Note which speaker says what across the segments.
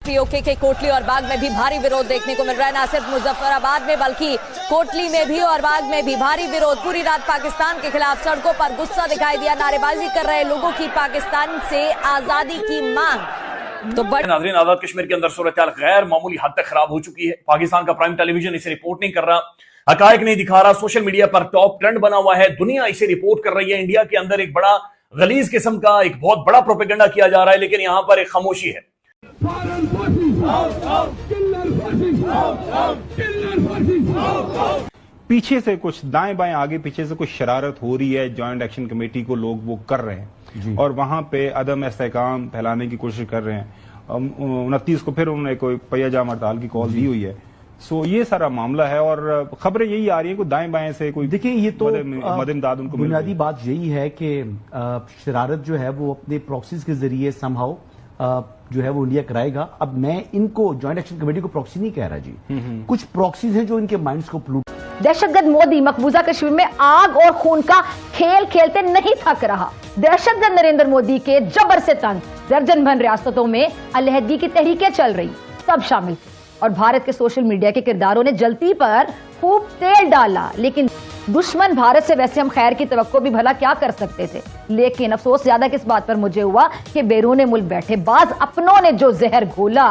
Speaker 1: PoK के कोटली और बाग में भी भारी विरोध देखने को मिल रहा है। न सिर्फ मुजफ्फराबाद में बल्कि कोटली में भी और बाग में भी भारी विरोध। पूरी रात पाकिस्तान के खिलाफ सड़कों पर गुस्सा दिखाई दिया। नारेबाजी कर रहे लोगों की पाकिस्तान से आजादी की मांग। तो
Speaker 2: नाज़रीन, आजाद कश्मीर के अंदर सूरत-ए-हाल गैर मामूली हद तक खराब हो चुकी है। पाकिस्तान का प्राइम टेलीविजन इसे रिपोर्ट नहीं कर रहा, हकायक नहीं दिखा रहा, सोशल मीडिया पर टॉप ट्रेंड बना हुआ है, दुनिया इसे रिपोर्ट कर रही है। इंडिया के अंदर एक बड़ा गलीज किस्म का एक बहुत बड़ा प्रोपेगेंडा किया जा रहा है, लेकिन यहां पर एक खामोशी है।
Speaker 3: पीछे से कुछ दाएं बाएं आगे पीछे से कुछ शरारत हो रही है। जॉइंट एक्शन कमेटी को लोग वो कर रहे हैं और वहां पे अदम इस्तेहकाम फैलाने की कोशिश कर रहे हैं। 29 को फिर उन्होंने कोई पहिया-जाम हड़ताल की कॉल दी हुई है। सो ये सारा मामला है और खबरें यही आ रही है कि दाएं बाएं से कोई
Speaker 4: देखिए, ये तो
Speaker 3: मदद उनको
Speaker 4: बुनियादी बात यही है कि शरारत जो है वो अपने प्रॉक्सीज के जरिए समहाउ जो है वो इंडिया कराएगा। अब मैं इनको जॉइंट एक्शन कमेटी को प्रॉक्सी नहीं कह रहा जी, कुछ प्रॉक्सीज हैं जो इनके माइंड्स को प्लूट।
Speaker 5: दहशतगर्द मोदी मकबूजा कश्मीर में आग और खून का खेल खेलते नहीं थक रहा। दहशतगर्द नरेंद्र मोदी के जबर से तंग दर्जन भर रियासतों में अलहदगी की तहरीकें चल रही, सब शामिल थे और भारत के सोशल मीडिया के किरदारों ने जलती पर खूब तेल डाला। लेकिन दुश्मन भारत से वैसे हम खैर की तवक्को भी भला क्या कर सकते थे। लेकिन अफसोस ज्यादा किस बात पर मुझे हुआ कि बैरूने मुल्क बैठे बाज अपनों ने जो जहर घोला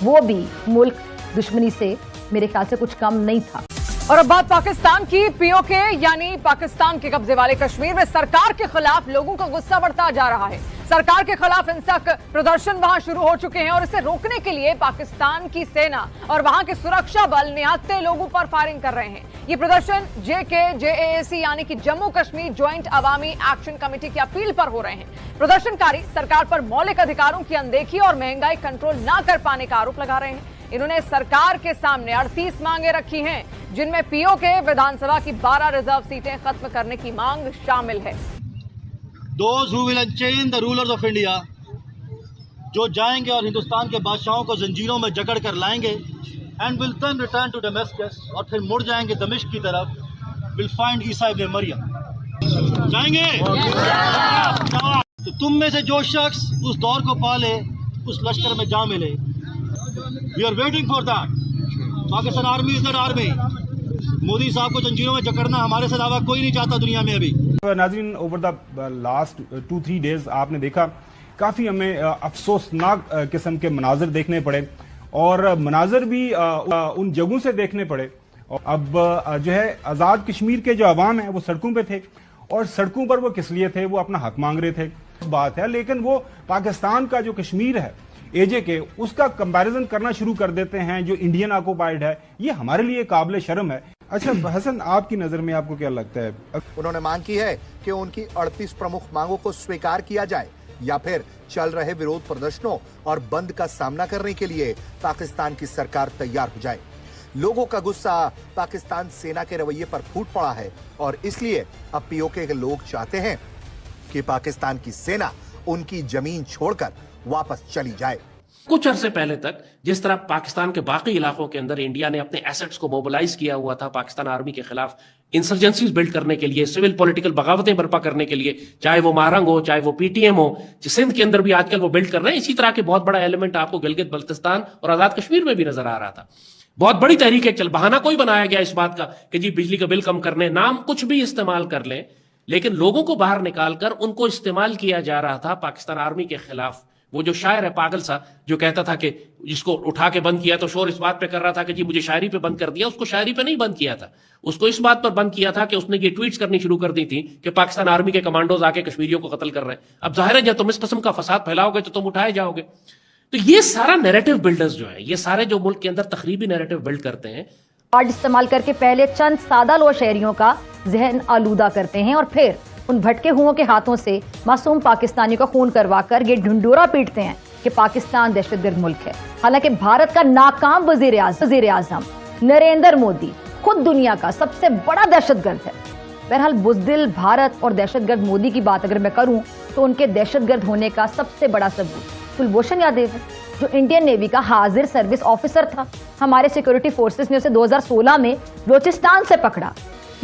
Speaker 5: वो भी मुल्क दुश्मनी से मेरे ख्याल से कुछ कम नहीं था।
Speaker 1: और अब बात पाकिस्तान की। पीओके यानी पाकिस्तान के कब्जे वाले कश्मीर में सरकार के खिलाफ लोगों का गुस्सा बढ़ता जा रहा है। सरकार के खिलाफ हिंसक प्रदर्शन वहां शुरू हो चुके हैं और इसे रोकने के लिए पाकिस्तान की सेना और वहां के सुरक्षा बल निहत्थे लोगों पर फायरिंग कर रहे हैं। ये प्रदर्शन JAC यानी कि जम्मू कश्मीर ज्वाइंट अवामी एक्शन कमेटी की अपील पर हो रहे हैं। प्रदर्शनकारी सरकार पर मौलिक अधिकारों की अनदेखी और महंगाई कंट्रोल न कर पाने का आरोप लगा रहे हैं। इन्होंने सरकार के सामने 38 मांगे रखी हैं, जिनमें पीओके विधानसभा की 12 रिजर्व सीटें खत्म करने की मांग शामिल है।
Speaker 6: Those who will unchain the rulers of India, जो जाएंगे और हिंदुस्तान के बादशाहों को जंजीरों में जकड़ कर लाएंगे and will then return to Damascus, और फिर मुड़ जाएंगे दमिश्क की तरफ, will find ईसा इब्न मरियम। जाएंगे तो तुम में से जो शख्स उस दौर को पाले, उस लश्कर में जा मिले। We are waiting for that. Pakistan army is that army. Modi साहब को जंजीरों में जकड़ना हमारे से अलावा कोई नहीं चाहता दुनिया में अभी।
Speaker 3: नाज़रीन, ओवर द लास्ट 2-3 डेज आपने देखा काफी हमें अफसोसनाक किस्म के मनाजिर देखने पड़े और मनाजिर भी उन जगहों से देखने पड़े। और अब जो है आजाद कश्मीर के जो अवाम है वो सड़कों पे थे और सड़कों पर वो किस लिए थे, वो अपना हक मांग रहे थे, बात है। लेकिन वो पाकिस्तान का जो कश्मीर है AJ उसका कंपैरिजन करना शुरू कर देते हैं जो इंडियन ऑक्युपाइड है। ये हमारे लिए काबिल शर्म है। अच्छा हसन, आपकी नजर में आपको क्या लगता है?
Speaker 7: उन्होंने मांग की है कि उनकी 38 प्रमुख मांगों को स्वीकार किया जाए या फिर चल रहे विरोध प्रदर्शनों और बंद का सामना करने के लिए पाकिस्तान की सरकार तैयार हो जाए। लोगों का गुस्सा पाकिस्तान सेना के रवैये पर फूट पड़ा है और इसलिए अब पीओके के लोग चाहते हैं कि पाकिस्तान की सेना उनकी जमीन छोड़कर वापस चली जाए।
Speaker 8: कुछ अरसे पहले तक जिस तरह पाकिस्तान के बाकी इलाकों के अंदर इंडिया ने अपने एसेट्स को मोबिलाइज किया हुआ था पाकिस्तान आर्मी के खिलाफ इंसर्जेंसीज बिल्ड करने के लिए, सिविल पॉलिटिकल बगावतें बर्पा करने के लिए, चाहे वो मारंग हो चाहे वो PTM हो, सिंध के अंदर भी आजकल वो बिल्ड कर रहे हैं। इसी तरह के बहुत बड़ा एलिमेंट आपको गिलगित बल्तिस्तान और आजाद कश्मीर में भी नजर आ रहा था। बहुत बड़ी तहरीक चल, बहाना कोई बनाया गया इस बात का कि जी बिजली का बिल कम करने, नाम कुछ भी इस्तेमाल कर लें, लेकिन लोगों को बाहर निकालकर उनको इस्तेमाल किया जा रहा था पाकिस्तान आर्मी के खिलाफ। वो जो शायर है पागल सा जो कहता था कि जिसको उठा के बंद किया तो शोर इस बात पे कर रहा था कि जी मुझे शायरी पे बंद कर दिया, उसको शायरी पे नहीं बंद किया था, उसको इस बात पर बंद किया था कि उसने ये ट्वीट्स करनी शुरू कर दी थी कि पाकिस्तान आर्मी के कमांडोज आके कश्मीरियों को कत्ल कर रहे हैं। अब जाहिर है जब तुम इस किस्म का फसाद फैलाओगे तो तुम उठाए जाओगे। तो ये सारा नैरेटिव बिल्डर्स जो है, ये सारे जो मुल्क के अंदर तखरीबी नैरेटिव बिल्ड करते हैं,
Speaker 5: कार्ड इस्तेमाल करके पहले चंद सादा लो शहरियों का जहन आलूदा करते हैं और फिर उन भटके हुओं के हाथों से मासूम पाकिस्तानियों का खून करवाकर ये ढिंडोरा पीटते हैं कि पाकिस्तान दहशतगर्द मुल्क है। हालांकि भारत का नाकाम वजीर आजम नरेंद्र मोदी खुद दुनिया का सबसे बड़ा दहशतगर्द है। बहरहाल बुज़दिल भारत और दहशतगर्द मोदी की बात अगर मैं करूं तो उनके दहशतगर्द होने का सबसे बड़ा सबूत कुलभूषण यादव है, जो इंडियन नेवी का हाजिर सर्विस ऑफिसर था। हमारे सिक्योरिटी फोर्सेस ने उसे 2016 में बलोचिस्तान से पकड़ा।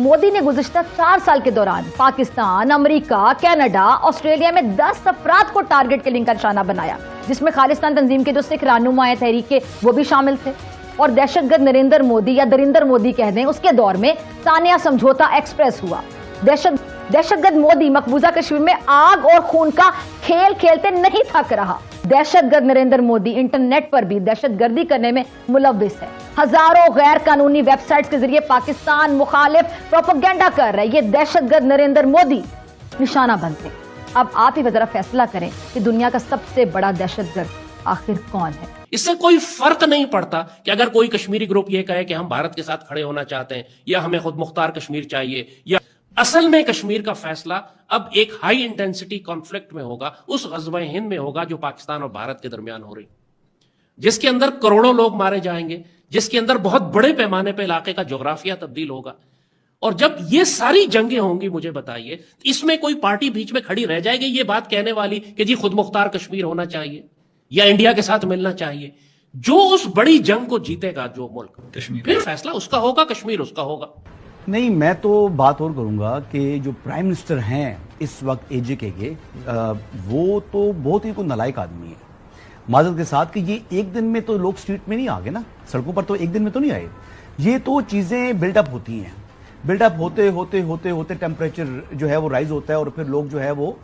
Speaker 5: मोदी ने गुज़िश्ता 4 साल के दौरान पाकिस्तान, अमेरिका, कनाडा, ऑस्ट्रेलिया में 10 अफराद को टारगेट किलिंग का निशाना बनाया, जिसमें खालिस्तान तंजीम के जो सिख रहनुमा है तहरीक के वो भी शामिल थे। और दहशतगर्द नरेंद्र मोदी या दरिंदर मोदी कह दें, उसके दौर में सानिया समझौता एक्सप्रेस हुआ। दहशतगर्द मोदी मकबूजा कश्मीर में आग और खून का खेल खेलते नहीं थक रहा। दहशतगर्द नरेंद्र मोदी इंटरनेट पर भी दहशतगर्दी करने में मुलव्विस है। हजारों गैर कानूनी वेबसाइट्स के जरिए पाकिस्तान मुखालिफ प्रोपेगेंडा कर रहे। ये दहशतगर्द नरेंद्र मोदी निशाना बनते। अब आप ही जरा फैसला करें कि दुनिया का सबसे बड़ा दहशतगर्द आखिर कौन है।
Speaker 8: इससे कोई फर्क नहीं पड़ता कि अगर कोई कश्मीरी ग्रुप यह कहे कि हम भारत के साथ खड़े होना चाहते हैं या हमें खुद मुख्तार कश्मीर चाहिए, या असल में कश्मीर का फैसला अब एक हाई इंटेंसिटी कॉन्फ्लिक्ट में होगा, उस ग़ज़वा-ए हिंद में होगा जो पाकिस्तान और भारत के दरमियान हो रही, जिसके अंदर करोड़ों लोग मारे जाएंगे, जिसके अंदर बहुत बड़े पैमाने पर इलाके का जोग्राफिया तब्दील होगा। और जब ये सारी जंगें होंगी, मुझे बताइए, इसमें कोई पार्टी बीच में खड़ी रह जाएगी ये बात कहने वाली कि जी खुद मुख्तार कश्मीर होना चाहिए या इंडिया के साथ मिलना चाहिए। जो उस बड़ी जंग को जीतेगा जो मुल्क, फिर फैसला उसका होगा, कश्मीर उसका होगा।
Speaker 4: नहीं, मैं तो बात और करूंगा कि जो प्राइम मिनिस्टर हैं इस वक्त एजेके के, वो तो बहुत ही कोई नालायक आदमी है, माजरत के साथ, कि ये एक दिन में तो लोग स्ट्रीट में नहीं आ गए ना, सड़कों पर तो एक दिन में तो नहीं आए। ये तो चीजें बिल्डअप होती हैं, बिल्डअप होते होते होते होते टेम्परेचर जो है वो राइज होता है और फिर लोग जो है वो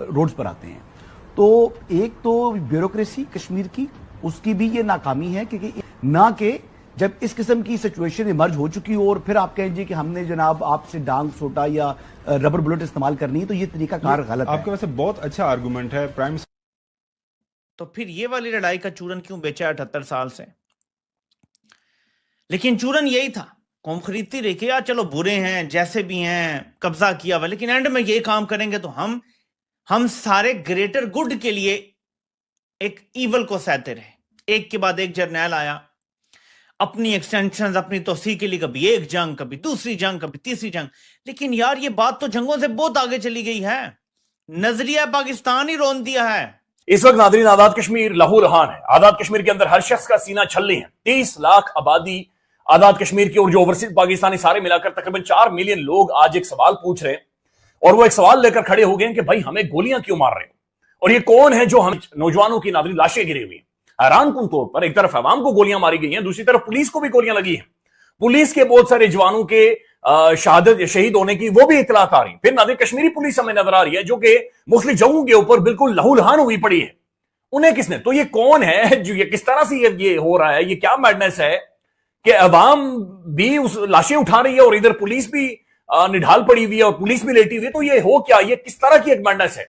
Speaker 4: रोड्स पर आते हैं। तो एक तो ब्यूरोक्रेसी कश्मीर की, उसकी भी ये नाकामी है, क्योंकि ना कि जब इस किस्म की सिचुएशन इमर्ज हो चुकी हो और फिर आप कहेंगे कि हमने जनाब आपसे डांग सोटा या रबर बुलेट इस्तेमाल करनी है, तो ये तरीका कार गलत है।
Speaker 3: आपके वैसे बहुत अच्छा आर्गुमेंट है प्राइम।
Speaker 9: तो फिर ये वाली लड़ाई का चूरन क्यों बेचा 78 साल से? लेकिन चूरन यही था, कौम खरीदती रही कि यार चलो बुरे हैं जैसे भी हैं, कब्जा किया हुआ, लेकिन एंड में ये काम करेंगे तो हम सारे ग्रेटर गुड के लिए एक ईवल को सहते रहे। एक के बाद एक जर्नैल आया, अपनी एक्सटेंशन, अपनी तोसी के लिए, कभी एक जंग, कभी दूसरी जंग, कभी तीसरी जंग। लेकिन यार ये बात तो जंगों से बहुत आगे चली गई है, नजरिया पाकिस्तान ही रोन दिया है।
Speaker 2: इस वक्त नादरीन आजाद कश्मीर लहूलुहान है। आजाद कश्मीर के अंदर हर शख्स का सीना छल्ले है। 30 लाख आबादी आजाद कश्मीर की, और जो ओवरसीज पाकिस्तानी सारे मिलाकर तकरीबन 4 मिलियन लोग आज एक सवाल पूछ रहे हैं, और वो एक सवाल लेकर खड़े हो गए हैं कि भाई हमें गोलियां क्यों मार रहे हो, और ये कौन है जो हम नौजवानों की नादरीन लाशें गिरी हुई हैं। हैरान कुन तौर पर एक तरफ अवाम को गोलियां मारी गई हैं, दूसरी तरफ पुलिस को भी गोलियां लगी हैं। पुलिस के बहुत सारे जवानों के शहादत शहीद होने की वो भी इतलात आ रही। फिर नादिर कश्मीरी पुलिस हमें नजर आ रही है जो कि मुख्तलिफ जगहों के ऊपर बिल्कुल लहूलुहान हुई पड़ी है। उन्हें किसने, तो ये कौन है जो, ये किस तरह से ये हो रहा है, ये क्या मैडनेस है कि अवाम भी उस लाशें उठा रही है और इधर पुलिस भी निढाल पड़ी हुई है और पुलिस भी लेटी हुई है। तो ये हो क्या, ये किस तरह की एक मैडनेस है।